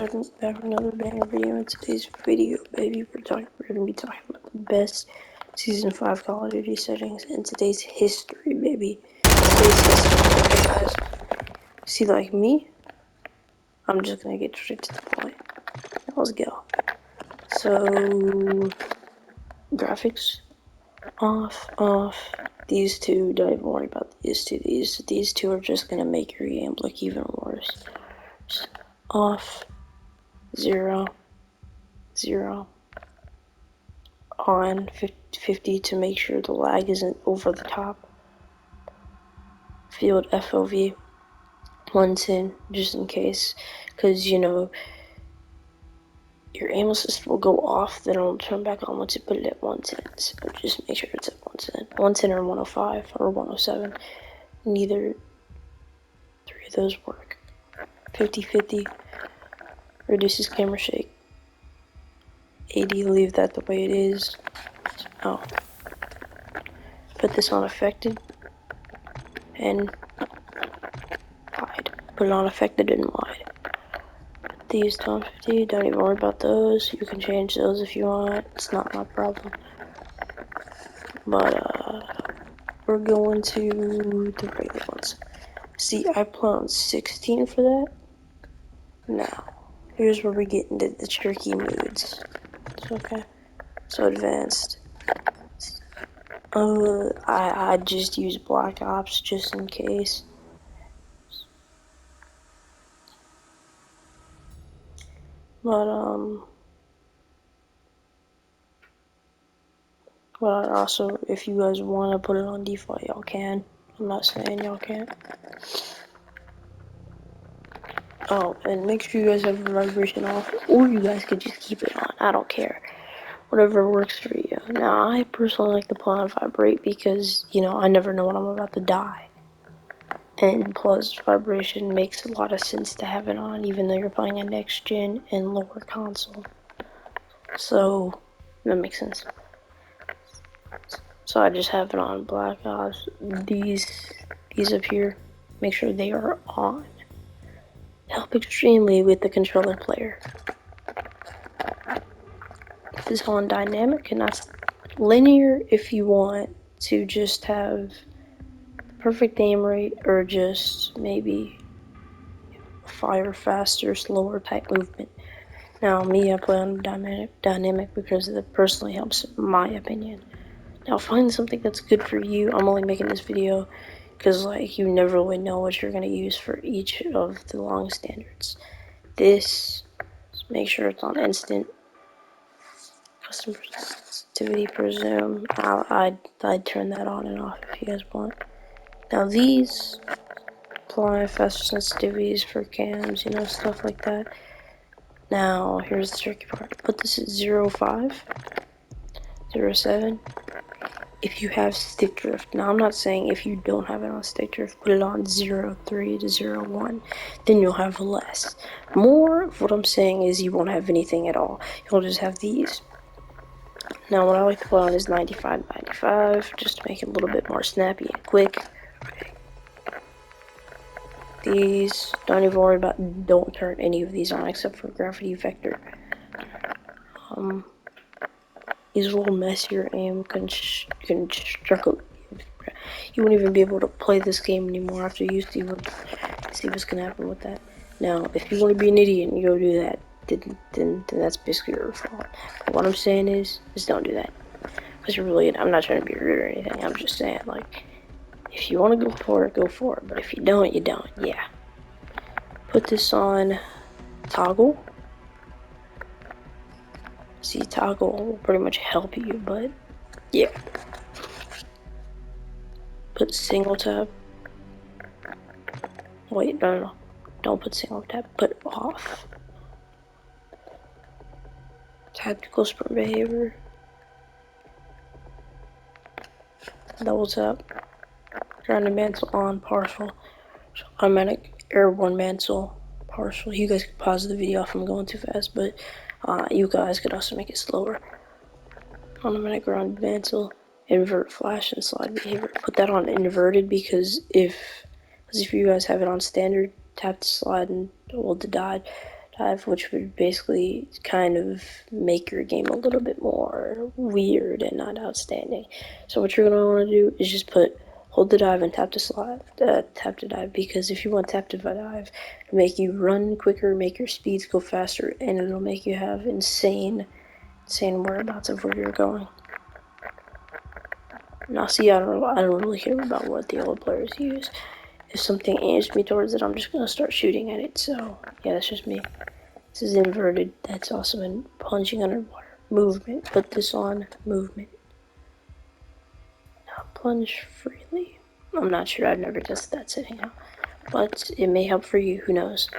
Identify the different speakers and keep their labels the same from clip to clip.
Speaker 1: back with another banger video. In today's video, baby, we're gonna be talking about the best season 5 Call of Duty settings in today's history, baby. Today's history, okay, guys. See, like me, I'm just gonna get straight to the point. Let's go. So, graphics off. These two, don't even worry about these two. These two are just gonna make your game look even worse. Just off, 0, 0. On 50 to make sure the lag isn't over the top. Field FOV 110 just in case, because you know your aim assist will go off, then it'll turn back on once you put it at 110. So just make sure it's at 110, 110 or 105 or 107. Neither three of those work. 50-50 reduces camera shake. 80, leave that the way it is. Oh, put this on affected and wide. Put it on affected and wide. These times 50, don't even worry about those. You can change those if you want. It's not my problem. But we're going to the regular ones. See, I play on 16 for that. Now, here's where we get into the tricky moods. Okay. So advanced. I just use Black Ops just in case. But also, if you guys want to put it on default, y'all can. I'm not saying y'all can't. Oh, and make sure you guys have the vibration off, or you guys could just keep it on. I don't care. Whatever works for you. Now, I personally like to play on vibrate because, you know, I never know when I'm about to die. And plus, vibration makes a lot of sense to have it on, even though you're playing a next gen and lower console. So, that makes sense. So I just have it on Black Ops. These up here, make sure they are on. Help extremely with the controller player. This is on dynamic, and that's linear if you want to just have perfect aim rate, or just maybe fire faster, slower type movement. Now me, I play on dynamic because it personally helps in my opinion. Now find something that's good for you. I'm only making this video because like you never really know what you're gonna use for each of the long standards. This, make sure it's on instant. Custom sensitivity, presume. I'd turn that on and off if you guys want. Now these apply faster sensitivities for cams, you know, stuff like that. Now here's the tricky part. Put this at 0.5, 0.7. If you have stick drift, now I'm not saying if you don't have it on stick drift, put it on 0.3 to 0.1, then you'll have less. More of what I'm saying is you won't have anything at all. You'll just have these. Now what I like to play on is 95, just to make it a little bit more snappy and quick. These, don't even worry about, don't turn any of these on except for gravity vector. These a little messier aim, can struggle. You won't even be able to play this game anymore after you see what's gonna happen with that. Now, if you want to be an idiot and you go do that, then that's basically your fault. But what I'm saying is don't do that. Because you're really, I'm not trying to be rude or anything. I'm just saying, like, if you want to go for it, go for it. But if you don't, you don't. Yeah. Put this on toggle. See, toggle will pretty much help you, but yeah. Put single tab. Wait, no. Don't put single tab. Put off. Tactical sprint behavior. Double tap. Grounded mantle on, partial. Automatic airborne mantle, partial. You guys can pause the video if I'm going too fast, but you guys could also make it slower. Automatic grounded mantle, invert flash and slide behavior. Put that on inverted because if you guys have it on standard, tap to slide and well, the dodge dive, which would basically kind of make your game a little bit more weird and not outstanding. So what you're gonna want to do is just hold the dive and tap to dive, because if you want tap to dive, it'll make you run quicker, make your speeds go faster, and it'll make you have insane whereabouts of where you're going. Now, see, I don't really care about what the other players use. If something aims me towards it, I'm just gonna start shooting at it. So yeah, that's just me. This is inverted. That's awesome. And plunging underwater. Movement. Put this on. Movement. Now plunge freely. I'm not sure. I've never tested that setting out, but it may help for you. Who knows?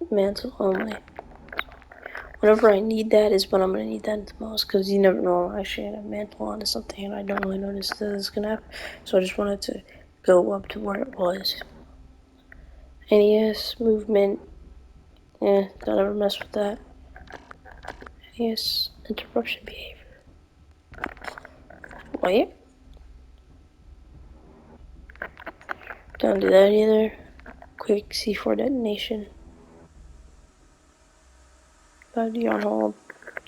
Speaker 1: Mantle only. Whenever I need that is when I'm going to need that the most, because you never know. I'm actually going to mantle onto something and I don't really notice that it's going to happen. So I just wanted to go up to where it was. NES, movement, don't ever mess with that. NES, interruption behavior. Wait. Don't do that either. Quick C4 detonation. Body on hold.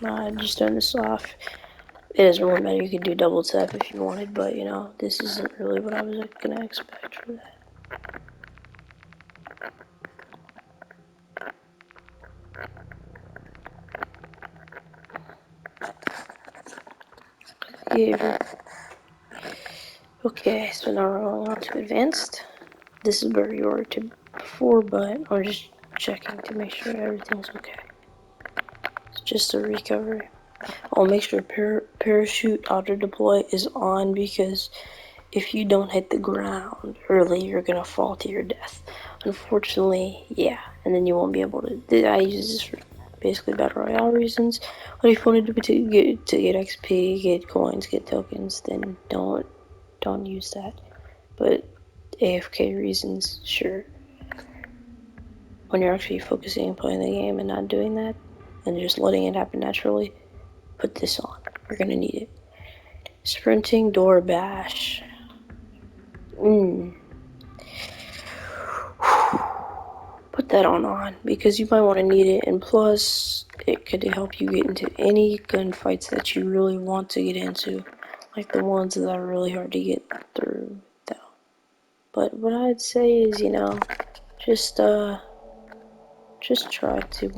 Speaker 1: Nah, just turn this off. It doesn't really matter. You could do double tap if you wanted, but you know, this isn't really what I was gonna expect for that. Behavior. Okay, so now we're going on to advanced. This is where you were to before, but I'm just checking to make sure everything's okay. It's just a recovery. I'll make sure parachute auto deploy is on, because if you don't hit the ground early, you're gonna fall to your death. Unfortunately, yeah, and then you won't be able to. I use this for basically battle royale reasons. But if you want to get XP, get coins, get tokens, then don't use that. But AFK reasons, sure. When you're actually focusing and playing the game and not doing that, and just letting it happen naturally, put this on. You're gonna need it. Sprinting door bash. Put that on, because you might want to need it, and plus it could help you get into any gunfights that you really want to get into, like the ones that are really hard to get through though. But what I'd say is, you know, just try to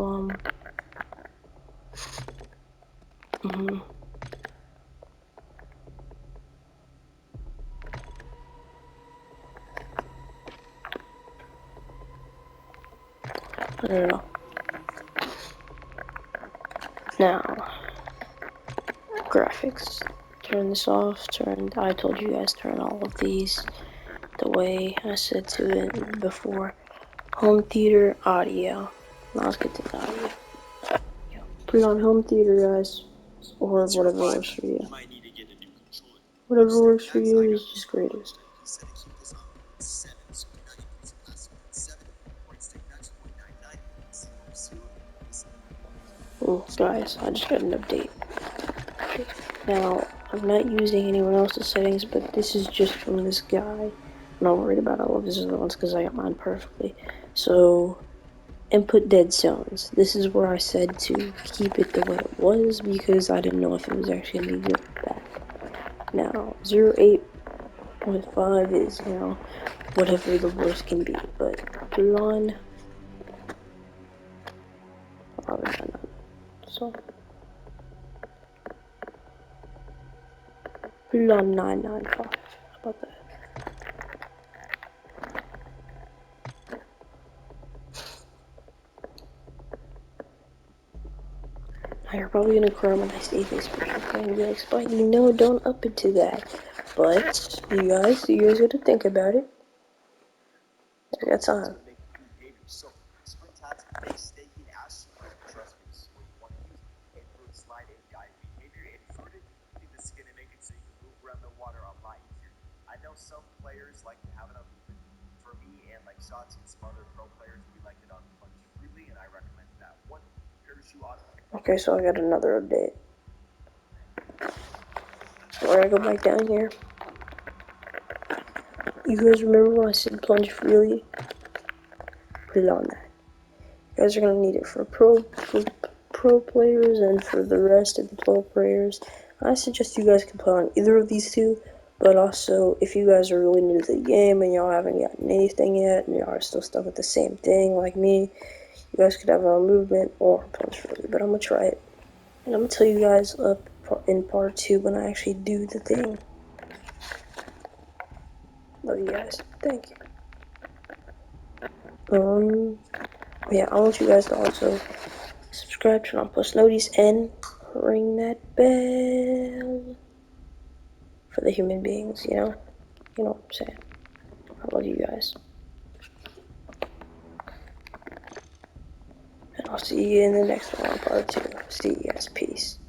Speaker 1: I don't know. Now, graphics. Turn this off. I told you guys turn all of these the way I said to it before. Home theater audio. Now let's get to the audio. Put it on home theater, guys, or whatever works for you. Whatever works for you is just greatest. Oh, guys, I just got an update. Now, I'm not using anyone else's settings, but this is just from this guy. I'm not worried about all of his other ones because I got mine perfectly. So, input dead zones. This is where I said to keep it the way it was, because I didn't know if it was actually going to be good or bad. Now, 08.5 is, you know, whatever the worst can be, but put it on. Oh, no. So, put it on 995. How about that? Now you're probably gonna cry when I say this, but you're gonna be like, Spike, you know, don't up it to that. But you guys gotta think about it. I got time. Okay, so I got another update. So we're gonna go back down here. You guys remember when I said plunge freely? Put it on that. You guys are gonna need it for pro players and for the rest of the pro players. I suggest you guys can play on either of these two, but also if you guys are really new to the game and y'all haven't gotten anything yet and y'all are still stuck with the same thing like me, you guys could have a movement or plunge freely. But I'm gonna try it, and I'm gonna tell you guys up in part 2 when I actually do the thing. Love you guys. Thank you. Yeah, I want you guys to also subscribe, turn on post notice, and ring that bell for the human beings, you know? You know what I'm saying? I love you guys. And I'll see you in the next one on part 2. See you guys. Peace.